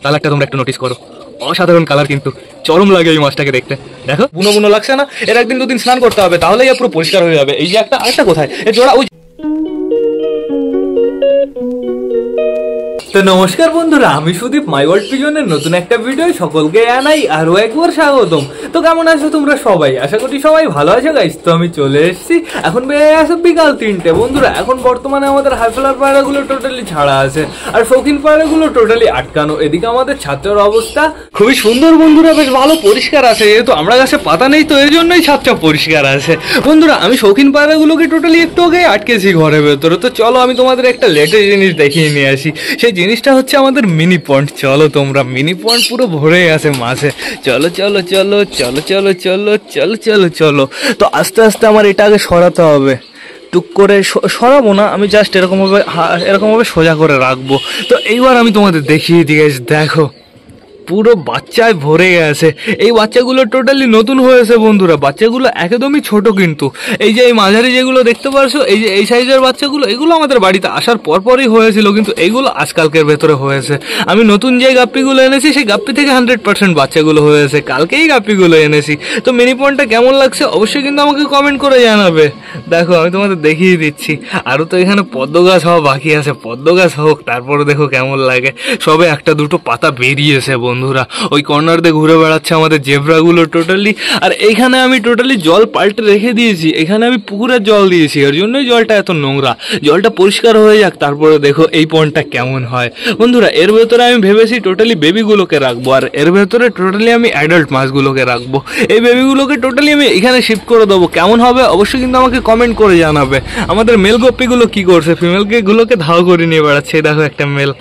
কালারটা তোমরা একটু নোটিস করো, অসাধারণ কালার কিন্তু, চরম লাগে এই মাছটাকে দেখতে। দেখো বুনো বুনো লাগছে না? এর একদিন দুদিন স্নান করতে হবে, তাহলেই পুরো পরিষ্কার হয়ে যাবে। এই যে একটা, আরেকটা কোথায় এর জোড়া? ওই তো নমস্কার বন্ধুরা, আমি সুদীপ মাই ওয়ার্ল্ড পিজনের নতুন একটা ভিডিও সকলকে জানাই আরো একবার স্বাগতম। তো কেমন আছো তোমরা সবাই? আশা করি সবাই ভালো আছো গাইস। তো আমি চলে এসেছি, এখন বেড়ে আছে বিকাল 3টে। বন্ধুরা এখন বর্তমানে আমাদের হাইফ্লার পায়রাগুলো টোটালি ছাড়া আছে, আর শৌখিন পায়রাগুলো টোটালি আটকানো। এদিকে আমাদের ছাত্রের অবস্থা খুবই সুন্দর বন্ধুরা, বেশ ভালো পরিষ্কার আছে, যেহেতু আমরা গাছে পাতা নেই তো এর জন্যই ছাদটা পরিষ্কার আছে। বন্ধুরা আমি শৌখিন পায়রাগুলোকে টোটালি একটু আগে আটকেছি ঘরের ভেতরে। তো চলো আমি তোমাদের একটা লেটেস্ট জিনিস দেখিয়ে নিয়ে আসি। সেই জিনিসটা হচ্ছে আমাদের মিনি পন্ড। চলো তোমরা, মিনি পন্ড পুরো ভরে আছে মাছে। চলো চলো চলো চলো চলো চলো চলো চলো চলো। তো আস্তে আস্তে আমার এটা আগে সরাতে হবে, টুক করে সরাবো না আমি, জাস্ট এরকমভাবে সোজা করে রাখবো। তো এইবার আমি তোমাদের দেখিয়ে দিয়েছি, দেখো পুরো বাচ্চায় ভরে গেছে। এই বাচ্চাগুলো টোটালি নতুন হয়েছে বন্ধুরা, বাচ্চাগুলো একদমই ছোট কিন্তু। এই যে এই মাঝারি যেগুলো দেখতে পারছো, এই যে এই সাইজের বাচ্চাগুলো, এগুলো আমাদের বাড়িতে আসার পরপরই হয়েছিল, কিন্তু এইগুলো আজকালকের ভেতরে হয়েছে। আমি নতুন যে গাপ্পিগুলো এনেছি সেই গাপ্পি থেকে 100% বাচ্চাগুলো হয়েছে, কালকেই গাপ্পিগুলো এনেছি। তো মিনি পন্ডটা কেমন লাগছে অবশ্যই কিন্তু আমাকে কমেন্ট করে জানাবে। দেখো আমি তোমাদের দেখিয়ে দিচ্ছি, আরও তো এখানে পদ্ম গাছ হওয়া বাকি আছে, পদ্ম গাছ হোক তারপরে দেখো কেমন লাগে। সবে একটা দুটো পাতা বেরিয়েছে বন্ধুরা। ওই কর্নার দিয়ে ঘুরে বেড়াচ্ছে আমাদের জেব্রাগুলো টোটালি। আর এইখানে আমি টোটালি জল পাল্টে রেখে দিয়েছি, এখানে আমি পুকুরের জল দিয়েছি, এর জন্যই জলটা এত নোংরা। জলটা পরিষ্কার হয়ে যাক তারপরে দেখো এই পন্ডটা কেমন হয়। বন্ধুরা এর ভেতরে আমি ভেবেছি টোটালি বেবিগুলোকে রাখবো, আর এর ভেতরে টোটালি আমি অ্যাডাল্ট মাছগুলোকে রাখবো। এই বেবিগুলোকে টোটালি আমি এখানে শিফট করে দেবো। কেমন হবে অবশ্যই কিন্তু আমাকে কমেন্ট করে জানাবে। আমাদের মেল গপ্পিগুলো কি করছে, ফিমেলগুলোকে ধাও করে নিয়ে বেড়াচ্ছে। দেখো একটা মেল,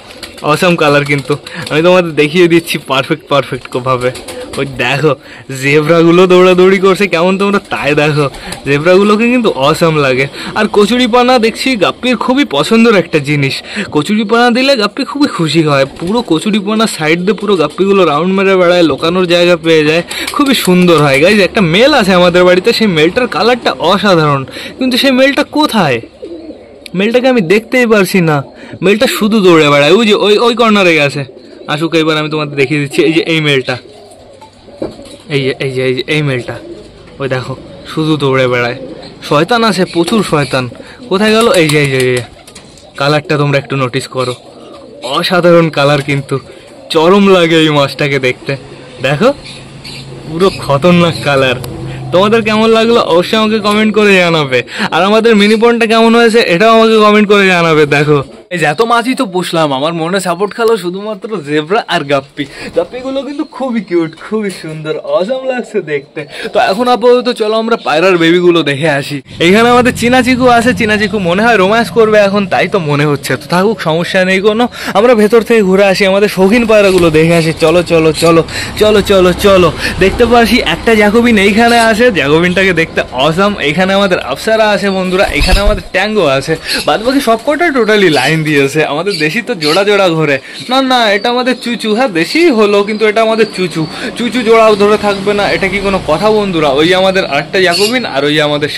অসাম কালার কিন্তু, আমি তোমাদের দেখিয়ে দিচ্ছি পারফেক্ট ভাবে। ওই দেখো জেব্রাগুলো দৌড়াদৌড়ি করছে কেমন, তোমরা তাই দেখো। জেব্রাগুলোকে কিন্তু অসাম লাগে। আর কচুরিপানা দেখছি গাপ্পির খুবই পছন্দের একটা জিনিস। কচুরিপানা দিলে গাপ্পি খুবই খুশি হয়। পুরো কচুরিপানা সাইড দিয়ে পুরো গাপ্পিগুলো রাউন্ড মেরে বেড়ায়, লোকানোর জায়গা পেয়ে যায়, খুবই সুন্দর হয় গাইজ। একটা মেল আছে আমাদের বাড়িতে, সেই মেলটার কালারটা অসাধারণ, কিন্তু সেই মেলটা কোথায়? মেলটাকে আমি দেখতেই পারছি না। মেলটা শুধু দৌড়ে বেড়ায়, ওই যে ওই কর্নারে গেছে। আসুক এবার আমি তোমাদের দেখিয়ে দিচ্ছি। এই যে এই মেলটা, এই মেলটা, ওই দেখো শুধু দৌড়ে বেড়ায়। শয়তান আছে, প্রচুর শয়তান। কোথায় গেল? এই যে কালারটা তোমরা একটু নোটিস করো, অসাধারণ কালার কিন্তু, চরম লাগে এই মাছটাকে দেখতে। দেখো পুরো খতরনাক কালার। তোমাদের কেমন লাগলো অবশ্যই আমাকে কমেন্ট করে জানাবে। আর আমাদের মিনি পন্ডটা কেমন হয়েছে এটাও আমাকে কমেন্ট করে জানাবে। দেখো এই যে এত মাছই তো পুষলাম, আমার মনে সাপোর্ট খেলো শুধুমাত্র জেব্রা আর গাপ্পিগুলো কিন্তু খুবই কিউট, খুবই সুন্দর, অসাম লাগছে দেখতে। তো এখন আপাতত চলো আমরা পায়রার বেবিগুলো দেখে আসি। এইখানে আমাদের চীনা চিকু আছে, চীনা চিকু মনে হয় রোম্যান্স করবে এখন, তাই তো মনে হচ্ছে। তো থাকুক, সমস্যা নেই কোনো। আমরা ভেতর থেকে ঘুরে আসি, আমাদের শৌখিন পায়রাগুলো দেখে আসি। চলো চলো চলো চলো চলো চলো। দেখতে পাচ্ছি একটা জ্যাকোবিন এইখানে আছে, জ্যাকোবিনটাকে দেখতে অসাম। এইখানে আমাদের আফসারা আছে বন্ধুরা, এখানে আমাদের ট্যাঙ্গো আছে, বাদ বাকি সবকটা টোটালি লাইন দিয়েছে। আমাদের দেশি তো জোড়া জোড়া ঘোরে না, এটা আমাদের চুচু। হ্যাঁ দেশি হলো, কিন্তু এটা আমাদের চুচু জোড়াও ধরে থাকবে না, এটা কি কোনো কথা বন্ধুরা? ওই আমাদের আরেকটা জ্যাকোবিন, আর ওই আমাদের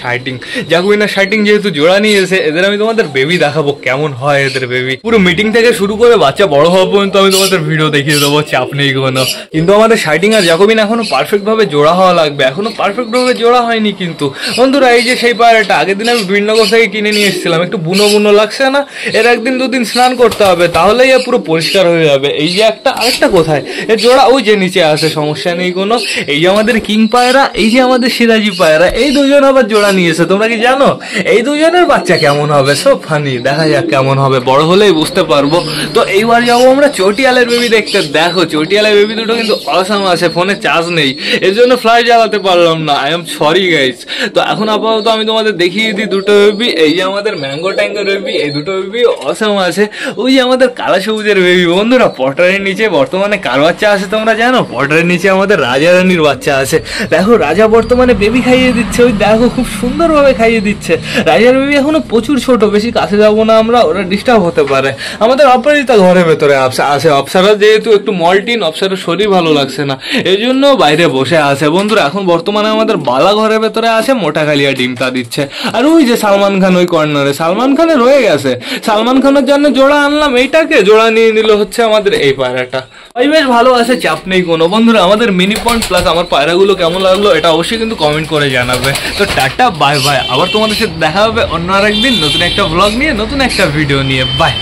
জ্যাকোবিন আর শাইটিং যেহেতু জোড়া নিয়েছে, এদের আমি তোমাদের বেবি দেখাবো কেমন হয় এদের বেবি। পুরো মিটিং থেকে শুরু করে বাচ্চা বড় হওয়া পর্যন্ত আমি তোমাদের ভিডিও দেখিয়ে দেবো, চাপ নেই কোনো। কিন্তু আমাদের শাইটিং আর জ্যাকোবিন এখনো পারফেক্ট ভাবে জোড়া হওয়া লাগবে, এখনো পারফেক্ট ভাবে জোড়া হয়নি কিন্তু বন্ধুরা। এই যে সেই পায়রাটা আগের দিন আমি বিনগর থেকে কিনে নিয়ে এসেছিলাম, একটু বুনো বুনো লাগছে না? এর একদিন দুদিন স্নান করতে হবে, তাহলেই পুরো পরিষ্কার হয়ে যাবে। এই যে একটা, আরেকটা কোথায় এর জোড়া? ওই যে নিচে আছে, সমস্যা নেই কোনো। এই যে আমাদের কিং পায়রা, এই যে আমাদের সিরাজি পায়রা, এই দুজন আবার জোড়া নিয়েছে। তোমরা কি জানো এই দুজনের বাচ্চা কেমন হবে? সব ফানি, দেখা যাক কেমন হবে, বড় হলেই বুঝতে পারবো। তো এইবার যাবো আমরা চটিয়ালের বেবি দেখতে। দেখো চটিয়ালের বেবি দুটো কিন্তু অসাম আছে, ফোনে চার্জ নেই এর জন্য ফ্লাই জ্বালাতে পারলাম না, আই এম সরি গাইস। তো এখন আপাতত আমি তোমাদের দেখিয়ে দিই দুটো বেবি। এই যে আমাদের ম্যাঙ্গো ট্যাঙ্গো বেবি, এই দুটো বেবি অসাম আছে। ওই যে আমাদের কালা সবুজের বেবি বন্ধুরা, পটারের নিচে বর্তমানে কার বাচ্চা আছে তোমরা জানো? পটারের নিচে আমাদের রাজা রানীর বাচ্চা আছে। দেখো রাজা বর্তমানে বেবি খাইয়ে দিচ্ছে, ওই দেখো খুব সুন্দরভাবে খাইয়ে দিচ্ছে। রাজার বেবি এখনো প্রচুর ছোট, বেশি কাছে যাবো না আমরা, ওরা ডিস্টার্ব হতে পারে। আমাদের অপরাজিতা ঘরের ভেতরে আছে, অপসারা যেহেতু একটু মল্টিন, অপসারের শরীর ভালো লাগছে না, এই জন্য বাইরে বসে আছে বন্ধুরা। এখন বর্তমানে আমাদের বালা ঘরের ভেতরে আছে, মোটা কালিয়া ডিমটা দিচ্ছে। আর ওই যে সালমান খান ওই কর্নারে, সালমান খানে রয়ে গেছে। সালমান খান দেখানোর জন্য জোড়া আনলাম, এইটাকে জোড়া নিয়ে নিল হচ্ছে আমাদের এই পায়রাটা। ভাই বেশ ভালো আছে, চাপ নেই কোনো। বন্ধুরা আমাদের মিনি পয়েন্ট প্লাস আমার পায়রাগুলো কেমন লাগলো এটা অবশ্যই কিন্তু কমেন্ট করে জানাবে। তো টাটা বাই বাই, আবার তোমাদের সাথে দেখা হবে অন্য আরেকদিন নতুন একটা ব্লগ নিয়ে, নতুন একটা ভিডিও নিয়ে। বাই।